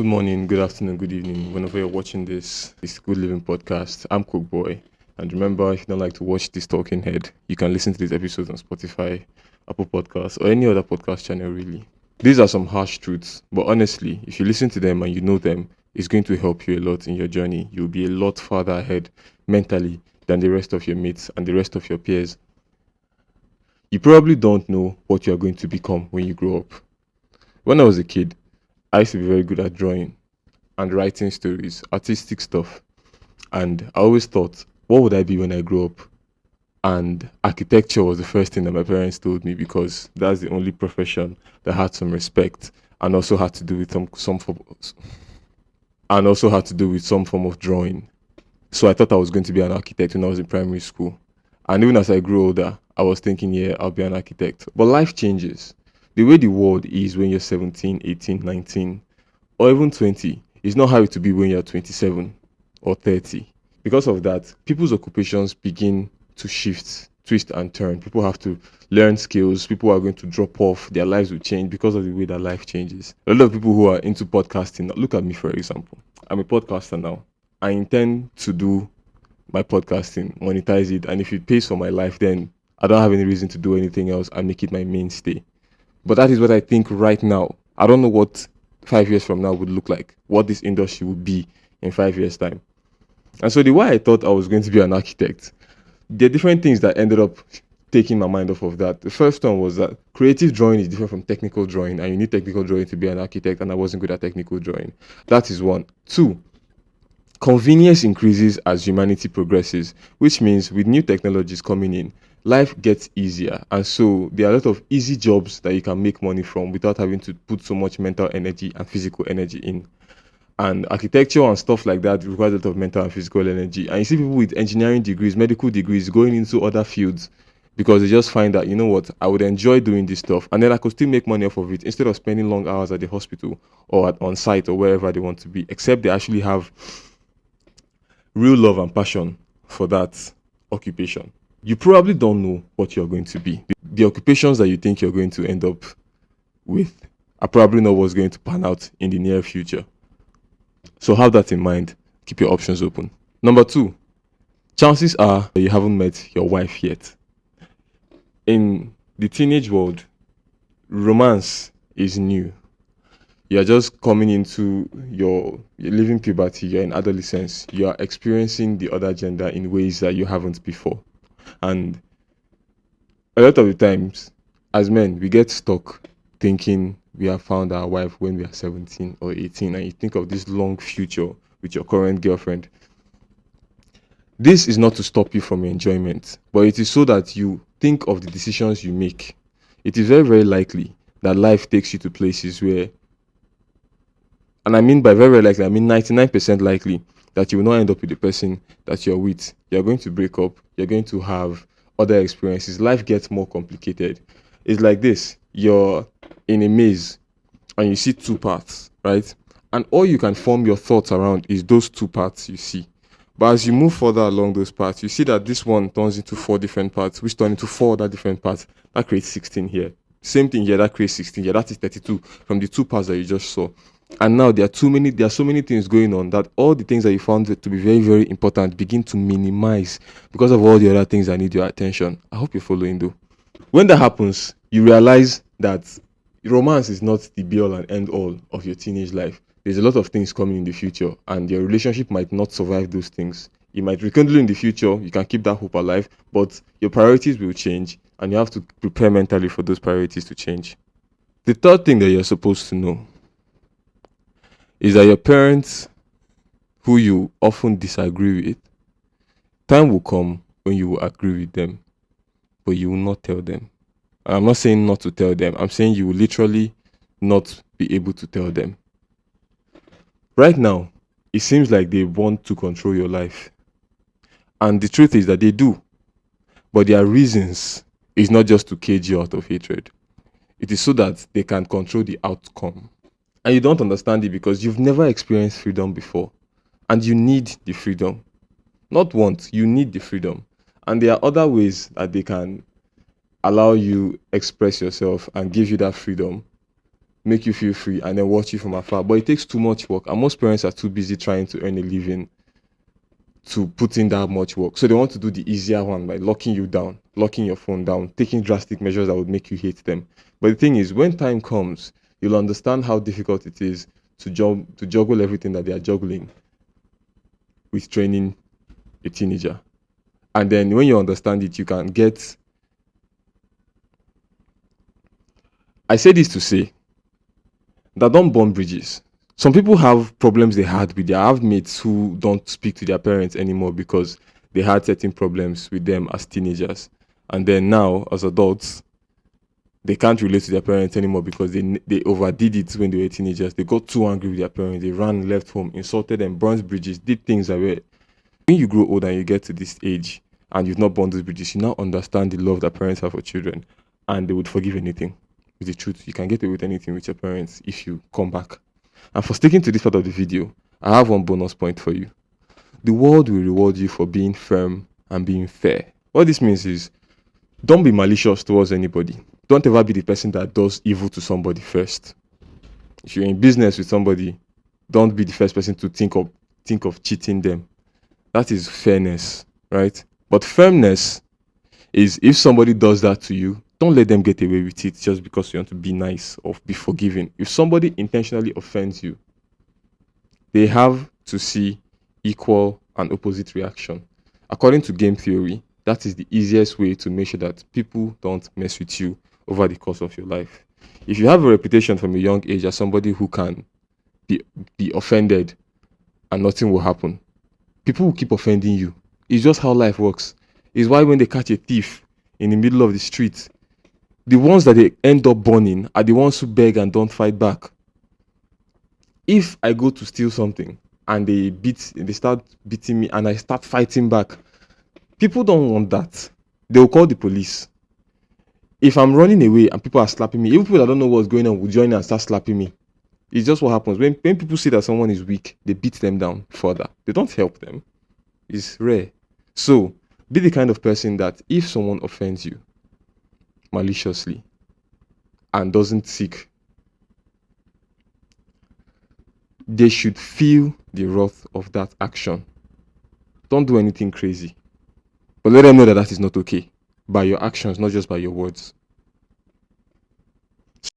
Good morning, good afternoon, good evening. Whenever you're watching this Good Living Podcast, I'm Cook Boy. And remember, if you don't like to watch this talking head, you can listen to these episodes on Spotify, Apple Podcasts, or any other podcast channel, really. These are some harsh truths, but honestly, if you listen to them and you know them, it's going to help you a lot in your journey. You'll be a lot farther ahead mentally than the rest of your mates and the rest of your peers. You probably don't know what you are going to become when you grow up. When I was a kid, I used to be very good at drawing and writing stories, artistic stuff. And I always thought, what would I be when I grow up? And architecture was the first thing that my parents told me because that's the only profession that had some respect and also had to do with some form of drawing. So I thought I was going to be an architect when I was in primary school. And even as I grew older, I was thinking, yeah, I'll be an architect. But life changes. The way the world is when you're 17, 18, 19, or even 20 is not how it will be when you're 27 or 30. Because of that, people's occupations begin to shift, twist and turn. People have to learn skills. People are going to drop off. Their lives will change because of the way that life changes. A lot of people who are into podcasting, look at me for example. I'm a podcaster now. I intend to do my podcasting, monetize it, and if it pays for my life, then I don't have any reason to do anything else and make it my mainstay. But that is what I think right now. I don't know what 5 years from now would look like, what this industry would be in 5 years' time. And so the way I thought I was going to be an architect, there are different things that ended up taking my mind off of that. The first one was that creative drawing is different from technical drawing, and you need technical drawing to be an architect, and I wasn't good at technical drawing. That is one. Two, convenience increases as humanity progresses, which means with new technologies coming in, life gets easier. And so there are a lot of easy jobs that you can make money from without having to put so much mental energy and physical energy in. And architecture and stuff like that requires a lot of mental and physical energy. And you see people with engineering degrees, medical degrees going into other fields because they just find that, you know what, I would enjoy doing this stuff and then I could still make money off of it instead of spending long hours at the hospital or on site or wherever they want to be, except they actually have real love and passion for that occupation. You probably don't know what you're going to be. The occupations that you think you're going to end up with are probably not what's going to pan out in the near future. So have that in mind. Keep your options open. Number two, chances are you haven't met your wife yet. In the teenage world, romance is new. You're just coming into you're living puberty, you're in adolescence, you are experiencing the other gender in ways that you haven't before. And a lot of the times, as men, we get stuck thinking we have found our wife when we are 17 or 18, and you think of this long future with your current girlfriend. This is not to stop you from your enjoyment, but it is so that you think of the decisions you make. It is very, very likely that life takes you to places where, and I mean by very, very likely, I mean 99% likely that you will not end up with the person that you're with. You're going to break up. You're going to have other experiences. Life gets more complicated. It's like this. You're in a maze and you see two paths, right? And all you can form your thoughts around is those two paths you see. But as you move further along those paths, you see that this one turns into 4 different parts, which turn into 4 other different parts. That creates 16 here. Same thing here, that creates 16 here. That is 32 from the two parts that you just saw. And now there are so many things going on that all the things that you found to be very, very important begin to minimize because of all the other things that need your attention. I hope you're following though. When that happens, you realize that romance is not the be all and end all of your teenage life. There's a lot of things coming in the future, and your relationship might not survive those things. It might rekindle in the future, you can keep that hope alive, but your priorities will change, and you have to prepare mentally for those priorities to change. The third thing that you're supposed to know is that your parents, who you often disagree with, time will come when you will agree with them, but you will not tell them. I'm not saying not to tell them. I'm saying you will literally not be able to tell them. Right now, it seems like they want to control your life. And the truth is that they do. But their reasons is not just to cage you out of hatred. It is so that they can control the outcome. And you don't understand it because you've never experienced freedom before. And you need the freedom. Not want, you need the freedom. And there are other ways that they can allow you express yourself and give you that freedom make you feel free, and then watch you from afar. But it takes too much work, and most parents are too busy trying to earn a living to put in that much work. So they want to do the easier one by locking you down, locking your phone down, taking drastic measures that would make you hate them. But the thing is, when time comes, you'll understand how difficult it is to juggle everything that they are juggling with training a teenager. And then when you understand it, you can get. I say this to say that don't burn bridges. Some people have problems they had with their mates who don't speak to their parents anymore because they had certain problems with them as teenagers. And then now, as adults, they can't relate to their parents anymore because they overdid it when they were teenagers. They got too angry with their parents. They ran, left home, insulted them, burned bridges, did things that were. When you grow old and you get to this age and you've not burned those bridges, you now understand the love that parents have for children, and they would forgive anything. It's the truth. You can get away with anything with your parents if you come back. And for sticking to this part of the video, I have one bonus point for you. The world will reward you for being firm and being fair. What this means is, don't be malicious towards anybody. Don't ever be the person that does evil to somebody first. If you're in business with somebody, don't be the first person to think of cheating them. That is fairness, right? But firmness is if somebody does that to you, don't let them get away with it just because you want to be nice or be forgiving. If somebody intentionally offends you, they have to see equal and opposite reaction. According to game theory, that is the easiest way to make sure that people don't mess with you over the course of your life. If you have a reputation from a young age as somebody who can be offended and nothing will happen, people will keep offending you. It's just how life works. It's why when they catch a thief in the middle of the street, the ones that they end up burning are the ones who beg and don't fight back. If I go to steal something and they start beating me and I start fighting back, people don't want that. They will call the police. If I'm running away and people are slapping me, even people that don't know what's going on will join and start slapping me. It's just what happens. When people see that someone is weak, they beat them down further. They don't help them. It's rare. So, be the kind of person that if someone offends you maliciously and doesn't seek, they should feel the wrath of that action. Don't do anything crazy. But let them know that that is not okay. By your actions, not just by your words.